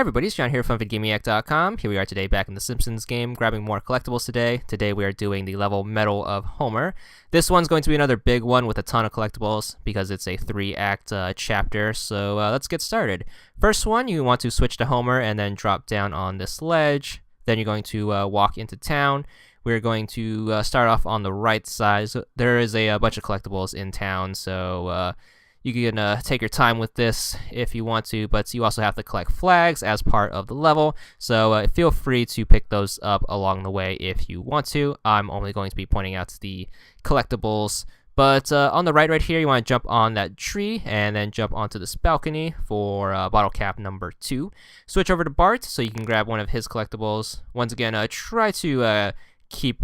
Hey everybody, it's John here from VidGamiac.com. Here we are today back in the Simpsons game, grabbing more collectibles today. Today we are doing the level Medal of Homer. This one's going to be another big one with a ton of collectibles because it's a 3-act chapter, so let's get started. First one, you want to switch to Homer and then drop down on this ledge. Then you're going to walk into town. We're going to start off on the right side. So there is a bunch of collectibles in town, so you can take your time with this if you want to, but you also have to collect flags as part of the level, so feel free to pick those up along the way if you want to. I'm only going to be pointing out the collectibles, but on the right here, you want to jump on that tree and then jump onto this balcony for bottle cap number 2. Switch over to Bart so you can grab one of his collectibles. Once again, try to keep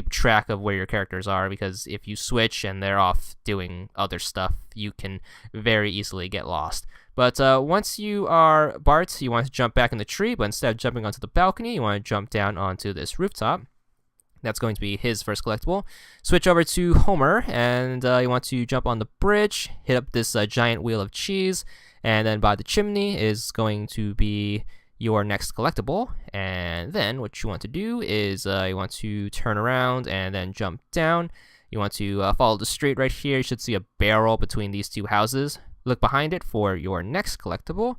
track of where your characters are, because if you switch and they're off doing other stuff, you can very easily get lost. But once you are Bart, you want to jump back in the tree, but instead of jumping onto the balcony, you want to jump down onto this rooftop. That's going to be his first collectible. Switch over to Homer, and you want to jump on the bridge, hit up this giant wheel of cheese, and then by the chimney is going to be your next collectible. And then what you want to do is you want to turn around and then jump down. You want to follow the street right here. You should see a barrel between these two houses. Look behind it for your next collectible.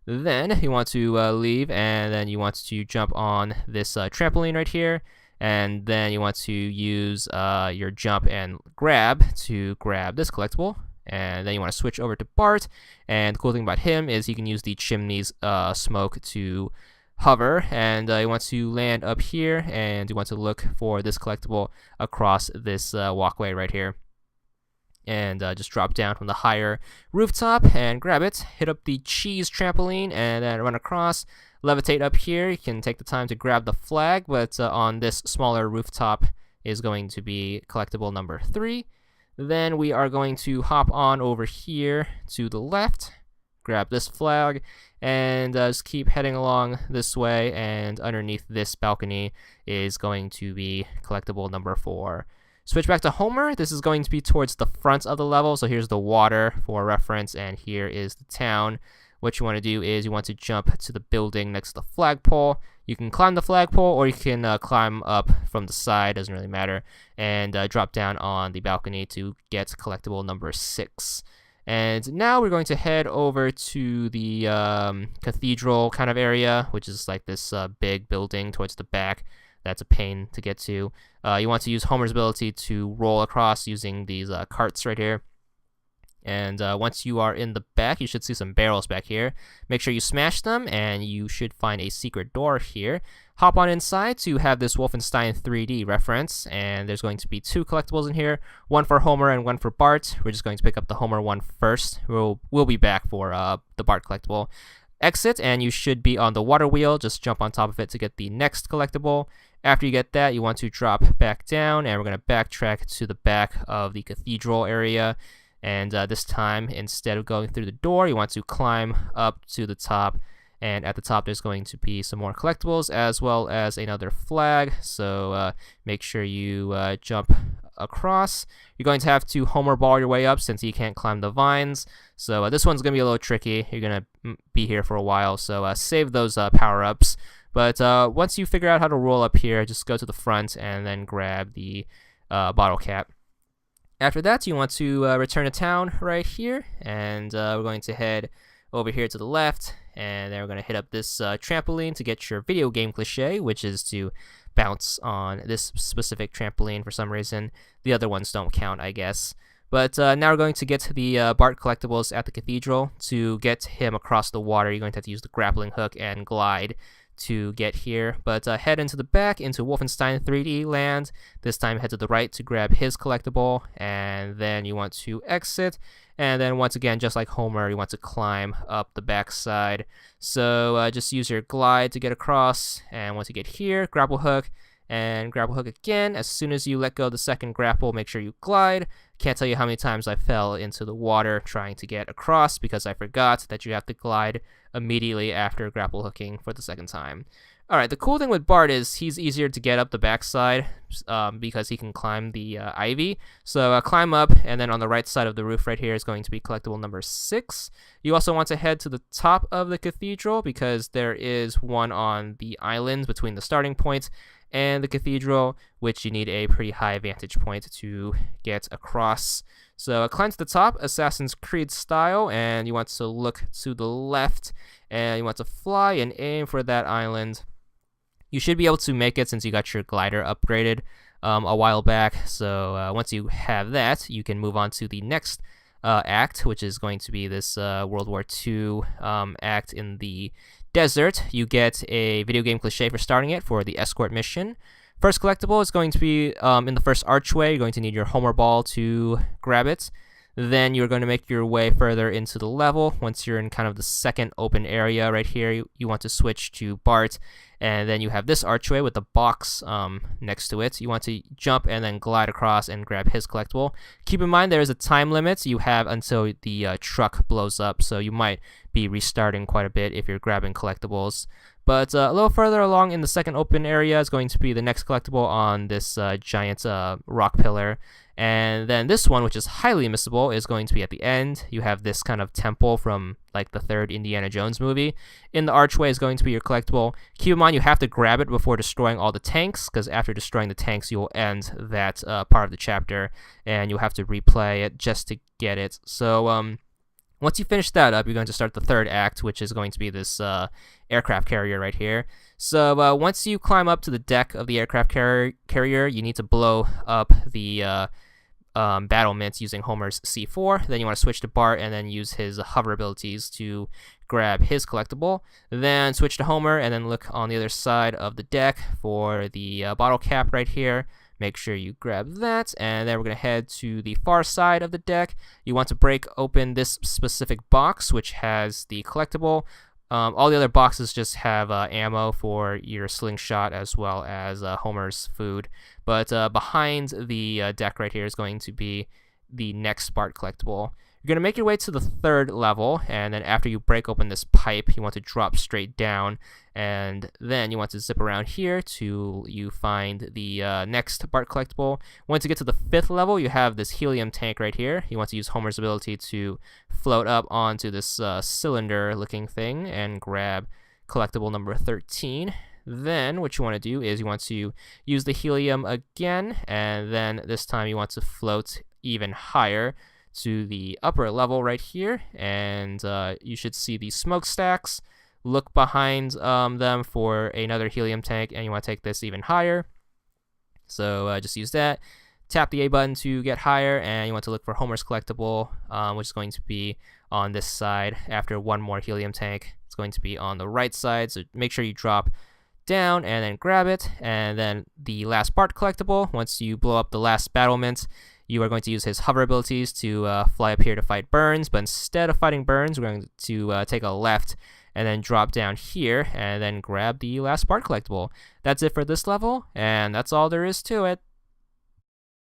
Then you want to leave, and then you want to jump on this trampoline right here, and then you want to use your jump and grab to grab this collectible. And then you want to switch over to Bart, and the cool thing about him is he can use the chimney's smoke to hover, and you want to land up here, and you want to look for this collectible across this walkway right here, and just drop down from the higher rooftop and grab it. Hit up the cheese trampoline and then run across, levitate up here. You can take the time to grab the flag, but on this smaller rooftop is going to be collectible number 3. Then we are going to hop on over here to the left, grab this flag, and just keep heading along this way, and underneath this balcony is going to be collectible number 4. Switch back to Homer. This is going to be towards the front of the level, so here's the water for reference, and here is the town. What you want to do is you want to jump to the building next to the flagpole. You can climb the flagpole, or you can climb up from the side, doesn't really matter, and drop down on the balcony to get collectible number 6. And now we're going to head over to the cathedral kind of area, which is like this big building towards the back. That's a pain to get to. You want to use Homer's ability to roll across using these carts right here. And once you are in the back, you should see some barrels back here. Make sure you smash them, and you should find a secret door here. Hop on inside to have this Wolfenstein 3D reference, and there's going to be 2 collectibles in here, one for Homer and one for Bart. We're just going to pick up the Homer one first. We'll be back for the Bart collectible. Exit, and you should be on the water wheel. Just jump on top of it to get the next collectible. After you get that, you want to drop back down, and we're going to backtrack to the back of the cathedral area. And this time, instead of going through the door, you want to climb up to the top. And at the top, there's going to be some more collectibles as well as another flag. So make sure you jump across. You're going to have to Homer ball your way up since you can't climb the vines. So this one's going to be a little tricky. You're going to be here for a while. So save those power-ups. But once you figure out how to roll up here, just go to the front and then grab the bottle cap. After that, you want to return to town right here, and we're going to head over here to the left, and then we're going to hit up this trampoline to get your video game cliche, which is to bounce on this specific trampoline for some reason. The other ones don't count, I guess. But now we're going to get to the Bart collectibles at the cathedral. To get him across the water, you're going to have to use the grappling hook and glide to get here, but head into the back into Wolfenstein 3D land. This time head to the right to grab his collectible, and then you want to exit, and then once again, just like Homer, you want to climb up the back side. So just use your glide to get across, and once you get here, grapple hook, and grapple hook again. As soon as you let go of the second grapple, make sure you glide. Can't tell you how many times I fell into the water trying to get across because I forgot that you have to glide immediately after grapple hooking for the second time. Alright, the cool thing with Bart is he's easier to get up the backside because he can climb the ivy. So climb up, and then on the right side of the roof right here is going to be collectible number 6. You also want to head to the top of the cathedral because there is one on the island between the starting point and the cathedral, which you need a pretty high vantage point to get across. So climb to the top, Assassin's Creed style, and you want to look to the left, and you want to fly and aim for that island. You should be able to make it since you got your glider upgraded a while back. So once you have that, you can move on to the next act, which is going to be this World War II act in the desert. You get a video game cliche for starting it for the escort mission. First collectible is going to be in the first archway. You're going to need your Homer ball to grab it. Then you're going to make your way further into the level. Once you're in kind of the second open area right here, you want to switch to Bart, and then you have this archway with the box next to it. You want to jump and then glide across and grab his collectible. Keep in mind there is a time limit you have until the truck blows up, so you might be restarting quite a bit if you're grabbing collectibles. But a little further along in the second open area is going to be the next collectible on this giant rock pillar. And then this one, which is highly missable, is going to be at the end. You have this kind of temple from like the third Indiana Jones movie. In the archway is going to be your collectible. Keep in mind you have to grab it before destroying all the tanks, because after destroying the tanks, you will end that part of the chapter, and you'll have to replay it just to get it. So once you finish that up, you're going to start the third act, which is going to be this aircraft carrier right here. So once you climb up to the deck of the aircraft carrier, you need to blow up the battlements using Homer's C4. Then you want to switch to Bart and then use his hover abilities to grab his collectible. Then switch to Homer and then look on the other side of the deck for the bottle cap right here. Make sure you grab that, and then we're going to head to the far side of the deck. You want to break open this specific box, which has the collectible. All the other boxes just have ammo for your slingshot as well as Homer's food. But behind the deck right here is going to be the next Bart collectible. You're going to make your way to the third level, and then after you break open this pipe, you want to drop straight down, and then you want to zip around here till you find the next Bart collectible. Once you get to the fifth level, you have this helium tank right here. You want to use Homer's ability to float up onto this cylinder-looking thing and grab collectible number 13. Then what you want to do is you want to use the helium again, and then this time you want to float even higher to the upper level right here, and you should see the smokestacks. Look behind them for another helium tank, and you want to take this even higher. So just use that. Tap the A button to get higher, and you want to look for Homer's collectible, which is going to be on this side. After one more helium tank, it's going to be on the right side, so make sure you drop down and then grab it. And then the last Bart collectible, once you blow up the last battlement, you are going to use his hover abilities to fly up here to fight Burns, but instead of fighting Burns, we're going to take a left and then drop down here and then grab the last Bart collectible. That's it for this level, and that's all there is to it.